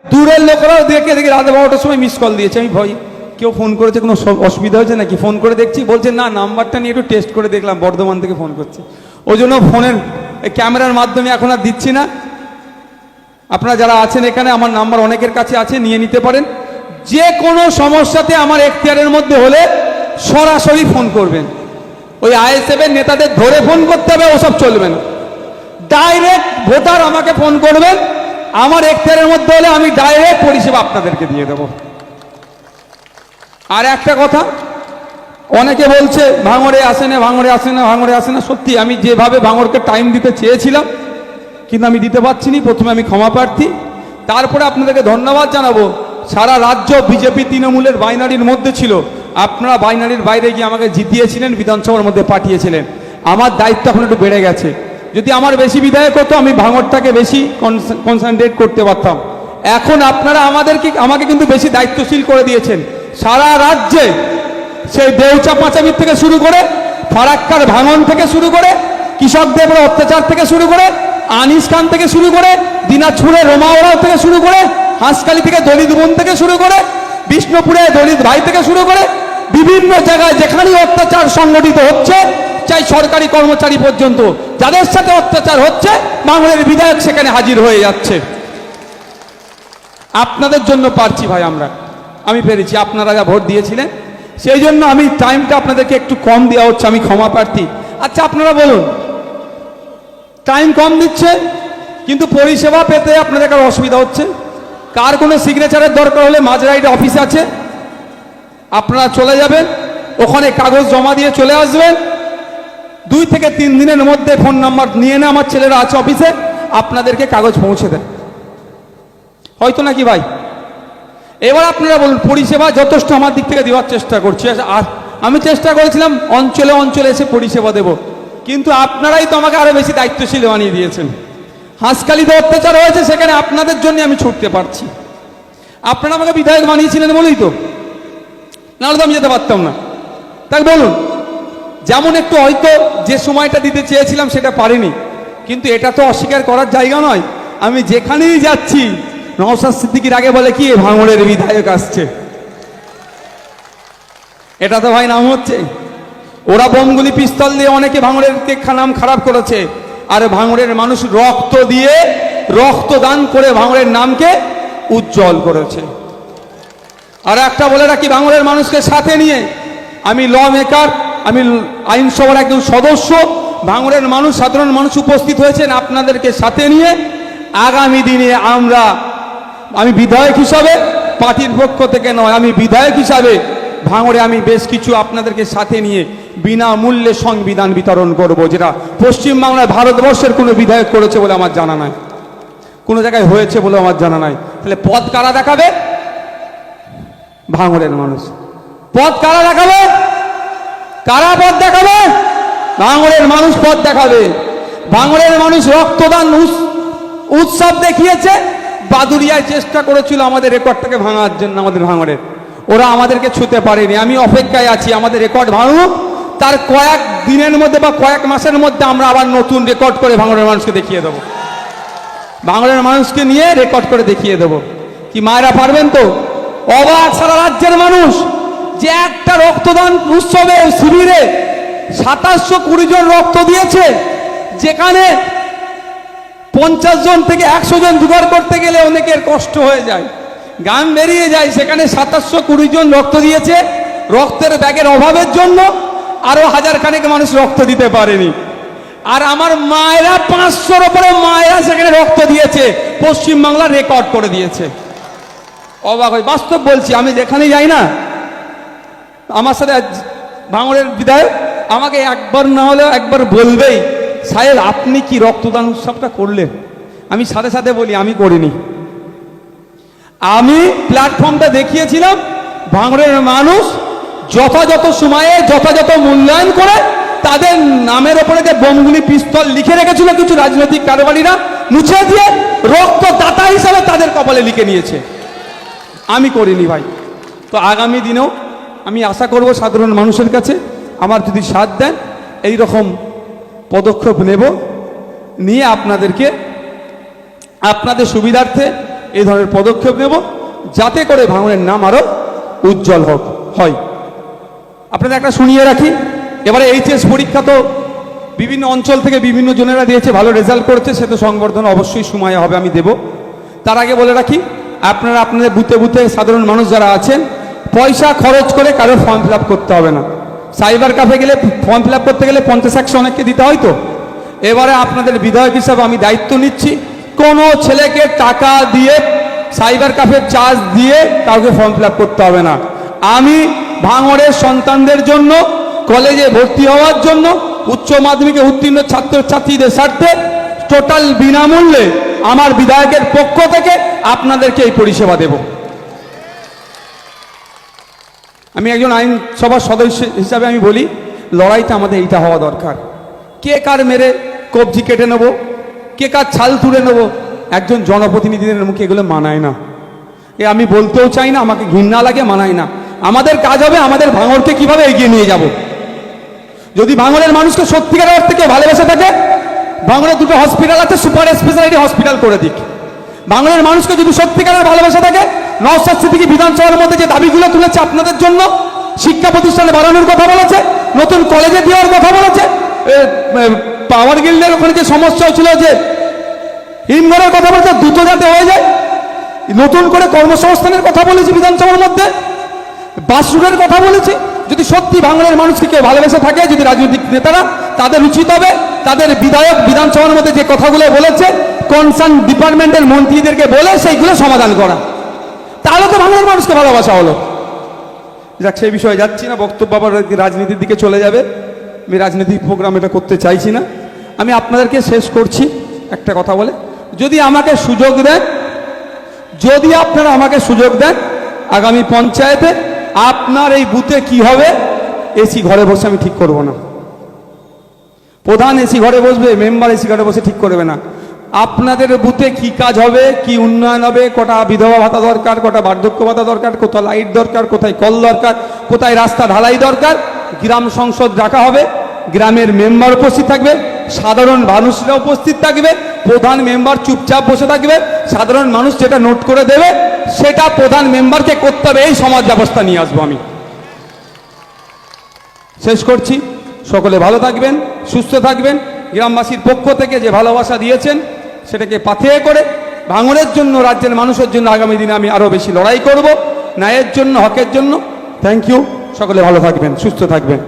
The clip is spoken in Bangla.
দূরের লোকেরাও দেখে দেখি রাত 12টার সময় মিস কল দিয়েছে। আমি ভয় কেউ ফোন করেছে, কোনো অসুবিধা হয়েছে নাকি? ফোন করে দেখছি, বলছে না, নাম্বারটা নিয়ে একটু টেস্ট করে দেখলাম, বর্ধমান থেকে ফোন করছে। ওই জন্য ফোনের ক্যামেরার মাধ্যমে এখন আর দিচ্ছি না। আপনারা যারা আছেন এখানে, আমার নাম্বার অনেকের কাছে আছে, নিয়ে নিতে পারেন। যে কোনো সমস্যাতে আমার এখতিয়ারের মধ্যে হলে সরাসরি ফোন করবেন। ওই আইএসএফের নেতাদের ধরে ফোন করতে হবে, ওসব চলবে না। ডাইরেক্ট ভোটার আমাকে ফোন করবেন, আমার এখতিয়ারের মধ্যে হলে আমি ডাইরেক্ট পরিষেবা আপনাদেরকে দিয়ে দেব। আর একটা কথা, অনেকে বলছে ভাঙড়ে আসে না, ভাঙড়ে আসে না, ভাঙড়ে আসে না। সত্যি আমি যেভাবে ভাঙড়কে টাইম দিতে চেয়েছিলাম, কিন্তু আমি দিতে পারছি না। প্রথমে আমি ক্ষমা প্রার্থী, তারপরে আপনাদেরকে ধন্যবাদ জানাবো। সারা রাজ্য বিজেপি তৃণমূলের বাইনারির মধ্যে ছিল, আপনারা বাইনারির বাইরে গিয়ে আমাকে জিতিয়েছিলেন, বিধানসভার মধ্যে পাঠিয়েছিলেন। আমার দায়িত্ব এখন একটু বেড়ে গেছে। যদি আমার বেশি বিধায়ক হতো, আমি ভাঙড়টাকে বেশি কনসেন্ট্রেট করতে পারতাম। এখন আপনারা আমাকে কিন্তু বেশি দায়িত্বশীল করে দিয়েছেন। সারা রাজ্যে সেই দেউচা পাঁচামির থেকে শুরু করে, ফারাক্কার ভাঙন থেকে শুরু করে, কৃষকদের অত্যাচার থেকে শুরু করে, আনিস খান থেকে শুরু করে, দিনাজপুরে রোমাওড়াও থেকে শুরু করে, হাঁসখালি থেকে দলিত বোন থেকে শুরু করে, বিষ্ণুপুরে দলিত ভাই থেকে শুরু করে, বিভিন্ন জায়গায় যেখানেই অত্যাচার সংগঠিত হচ্ছে, চাই সরকারি কর্মচারী পর্যন্ত, যাদের সাথে অত্যাচার হচ্ছে, ভাঙড়ের বিধায়ক সেখানে হাজির হয়ে যাচ্ছে। আপনাদের জন্য পারছি ভাই, আমি পেরেছি। আপনারা যা ভোট দিয়েছিলেন, সেই জন্য আমি টাইমটা আপনাদেরকে একটু কম দেওয়া হচ্ছে, আমি ক্ষমা প্রার্থী। আচ্ছা, আপনারা বলুন, টাইম কম দিচ্ছে কিন্তু পরিষেবা পেতে আপনাদের কার অসুবিধা হচ্ছে? কার কোনো সিগনেচারের দরকার হলে মাঝরাইট অফিস আছে, আপনারা চলে যাবেন, ওখানে কাগজ জমা দিয়ে চলে আসবেন। 2 থেকে 3 দিনের মধ্যে ফোন নাম্বার নিয়ে না, আমার ছেলেরা আছে অফিসে, আপনাদেরকে কাগজ পৌঁছে দেয় হয়তো নাকি ভাই? এবার আপনারা বলুন, পরিষেবা যথেষ্ট আমার দিক থেকে দেওয়ার চেষ্টা করছি। আর আমি চেষ্টা করেছিলাম অঞ্চলে অঞ্চলে এসে পরিষেবা দেব, কিন্তু আপনারাই তো আমাকে আরো বেশি দায়িত্বশীল বানিয়ে দিয়েছেন। হাঁসখালিতে অত্যাচার হয়েছে, সেখানে আপনাদের জন্য আমি ছুটতে পারছি। আপনারা আমাকে বিধায়ক বানিয়েছিলেন বলেই তো, নাহলে তো আমি যেতে পারতাম না। তাই বলুন, যেমন একটু হয়তো যে সময়টা দিতে চেয়েছিলাম সেটা পারিনি, কিন্তু এটা তো অস্বীকার করার জায়গা নয়। আমি যেখানেই যাচ্ছি, নওশাদ সিদ্দিকীর আগে বলে কি, ভাঙড়ের বিধায়ক আসছে। এটা তো ভাই নাম হচ্ছে। ওরা বোমগুলি পিস্তল দিয়ে অনেকে ভাঙড়ের নাম খারাপ করেছে, আর ভাঙড়ের মানুষ রক্ত দিয়ে, রক্তদান করে ভাঙড়ের নামকে উজ্জ্বল করেছে। আর একটা বলে রাখি, ভাঙড়ের মানুষকে সাথে নিয়ে আমি ল মেকার, আমি আইনসভার একজন সদস্য, ভাঙড়ের মানুষ, সাধারণ মানুষ উপস্থিত হয়েছেন। আপনাদেরকে সাথে নিয়ে আগামী দিনে আমি বিধায়ক হিসাবে, পার্টির পক্ষ থেকে নয়, আমি বিধায়ক হিসাবে ভাঙড়ে আমি বেশ কিছু আপনাদেরকে সাথে নিয়ে বিনামূল্যে সংবিধান বিতরণ করব, যেটা পশ্চিমবাংলায় ভারতবর্ষের কোনো বিধায়ক করেছে বলে আমার জানা নাই, কোনো জায়গায় হয়েছে বলে আমার জানা নাই। তাহলে পথ কারা দেখাবে? ভাঙড়ের মানুষ। পথ কারা দেখাবে? কারা পথ দেখাবে? ভাঙড়ের মানুষ পথ দেখাবে। ভাঙড়ের মানুষ রক্তদান উৎসব দেখিয়েছে। বাদুড়িয়ায় চেষ্টা করেছিল আমাদের রেকর্ডটাকে ভাঙার জন্য, আমাদের ভাঙড়ের। ওরা আমাদেরকে ছুঁতে পারেনি। আমি অপেক্ষায় আছি, আমাদের রেকর্ড ভাঙুক, তার কয়েক দিনের মধ্যে বা কয়েক মাসের মধ্যে আমরা আবার নতুন রেকর্ড করে ভাঙড়ের মানুষকে দেখিয়ে দেবো। ভাঙড়ের মানুষকে নিয়ে রেকর্ড করে দেখিয়ে দেবো। কি মায়েরা পারবেন তো? অবাক সারা রাজ্যের মানুষ যে একটা রক্তদান উৎসবে, শিবিরে 2720 জন রক্ত দিয়েছে, যেখানে 50 জন থেকে 100 জন জোগাড় করতে গেলে অনেকের কষ্ট হয়ে যায়, গান বেরিয়ে যায়। সেখানে 2720 জন রক্ত দিয়েছে। রক্তের ব্যাগের অভাবের জন্য আরো 1000 খানেক মানুষ রক্ত দিতে পারেনি। আর আমার মায়েরা 500-র উপরে মায়েরা সেখানে রক্ত দিয়েছে, পশ্চিমবাংলার রেকর্ড করে দিয়েছে। অবাক হয়, বাস্তব বলছি। আমি যেখানে যাই না, আমার সাথে ভাঙড়ের বিধায়ক আমাকে একবার না হলেও একবার বলবেই, সাহেব আপনি কি রক্তদান উৎসবটা করলেন? আমি সাথে সাথে বলি আমি করিনি। আমি প্ল্যাটফর্মটা দেখিয়েছিলাম, ভাঙড়ের মানুষ যথাযথ সময়ে যথাযথ মূল্যায়ন করে তাদের নামের ওপরে যে বোমগুলি পিস্তল লিখে রেখেছিল কিছু রাজনৈতিক কারবারিরা, মুছে দিয়ে রক্তদাতা হিসাবে তাদের কপালে লিখে নিয়েছে। আমি করিনি ভাই। তো আগামী দিনেও আমি আশা করব সাধারণ মানুষের কাছে আমার যদি সাথ দেন, এই রকম পদক্ষেপ নেব, নিয়ে আপনাদের সুবিধার্থে এই ধরনের পদক্ষেপ নেব, যাতে করে ভাঙড়ের নাম আরও উজ্জ্বল হয়। আপনাদের একটা শুনিয়ে রাখি, এবারে এইচএস পরীক্ষা তো বিভিন্ন অঞ্চল থেকে বিভিন্ন জনেরা দিয়েছে, ভালো রেজাল্ট করেছে, সে তো সংবর্ধনা অবশ্যই সময় হবে, আমি দেব। তার আগে বলে রাখি, আপনারা আপনাদের বুথে বুথে সাধারণ মানুষ যারা আছেন, পয়সা খরচ করে কারো ফর্ম ফিল আপ করতে হবে না। সাইবার ক্যাফে গেলে ফর্ম ফিল আপ করতে গেলে 50-100 অনেককে দিতে হয় তো। এবারে আপনাদের বিধায়ক হিসাবে আমি দায়িত্ব নিচ্ছি, কোনো ছেলেকে টাকা দিয়ে সাইবার ক্যাফের চার্জ দিয়ে কাউকে ফর্ম ফিল আপ করতে হবে না। আমি ভাঙড়ের সন্তানদের জন্য, কলেজে ভর্তি হওয়ার জন্য, উচ্চ মাধ্যমিকে উত্তীর্ণ ছাত্রছাত্রীদের স্বার্থে টোটাল বিনামূল্যে আমার বিধায়কের পক্ষ থেকে আপনাদেরকে এই পরিষেবা দেব। আমি একজন আইনসভার সদস্য হিসাবে আমি বলি, লড়াইটা আমাদের এইটা হওয়া দরকার। কে কার মেরে কবজি কেটে নেব, কে কার ছাল তুলে নেব, একজন জনপ্রতিনিধিদের মুখে এগুলো মানায় না। আমি বলতেও চাই না, আমাকে ঘৃণা লাগে, মানায় না। আমাদের কাজ হবে আমাদের ভাঙড়কে কিভাবে এগিয়ে নিয়ে যাব। যদি ভাঙড়ের মানুষকে সত্যিকার অর্থে কেউ ভালোবেসে থাকে, ভাঙড়ে 2টো হসপিটাল আছে, সুপার স্পেশালিটি হসপিটাল করে দিক। ভাঙড়ের মানুষকে যদি সত্যিকারের ভালোবাসা থাকে, নওশাদ সিদ্দিকী বিধানসভার মধ্যে যে দাবিগুলো তুলেছে আপনাদের জন্য, শিক্ষা প্রতিষ্ঠানে বাড়ানোর কথা বলেছে, নতুন কলেজে দেওয়ার কথা বলেছে, পাওয়ার গিল্ডের ওখানে যে সমস্যা ছিল, যে হিমঘরের কথা বলেছে, দ্রুত যাতে হয়ে যায়, নতুন করে কর্মসংস্থানের কথা বলেছি বিধানসভার মধ্যে, বাসরুটের কথা বলেছি। যদি সত্যি ভাঙড়ের মানুষকে কেউ ভালোবেসে থাকে, যদি রাজনৈতিক নেতারা, তাদের উচিত হবে তাদের বিধায়ক বিধানসভার মধ্যে যে কথাগুলো বলেছে কনসার্ন ডিপার্টমেন্টের মন্ত্রীদেরকে বলে সেইগুলো সমাধান করা, তাহলে তো ভাঙড়ের মানুষকে ভালোবাসা হলো। যাক, সেই বিষয়ে যাচ্ছি না, বক্তব্য আবার রাজনীতির দিকে চলে যাবে। আমি রাজনৈতিক প্রোগ্রাম এটা করতে চাইছি না। আমি আপনাদেরকে শেষ করছি একটা কথা বলে, যদি আমাকে সুযোগ দেন, যদি আপনারা আমাকে সুযোগ দেন, আগামী পঞ্চায়েতে আপনার এই বুথে কি হবে, এসি ঘরে বসে আমি ঠিক করব না। প্রধান এসি ঘরে বসবে, মেম্বার এসি ঘরে বসে ঠিক করবে না। আপনাদের বুথে কি কাজ হবে, কি উন্নয়ন হবে, কটা বিধবা ভাতা দরকার, কটা বার্ধক্য ভাতা দরকার, কোথায় লাইট দরকার, কোথায় কল দরকার, কোথায় রাস্তা ঢালাই দরকার, গ্রাম সংসদ রাখা হবে, গ্রামের মেম্বার উপস্থিত থাকবে, সাধারণ মানুষরা উপস্থিত থাকবে, প্রধান মেম্বার চুপচাপ বসে থাকবে, সাধারণ মানুষ যেটা নোট করে দেবে সেটা প্রধান মেম্বারকে করতে হবে। এই সমাজ ব্যবস্থা নিয়ে আসবো আমি। শেষ করছি, সকলে ভালো থাকবেন, সুস্থ থাকবেন। গ্রামবাসীর পক্ষ থেকে যে ভালোবাসা দিয়েছেন সেটাকে পাথেয় করে ভাঙড়ের জন্য, রাজ্যের মানুষের জন্য আগামী দিনে আমি আরও বেশি লড়াই করব, ন্যায়ের জন্য, হকের জন্য। থ্যাংক ইউ, সকলে ভালো থাকবেন, সুস্থ থাকবেন।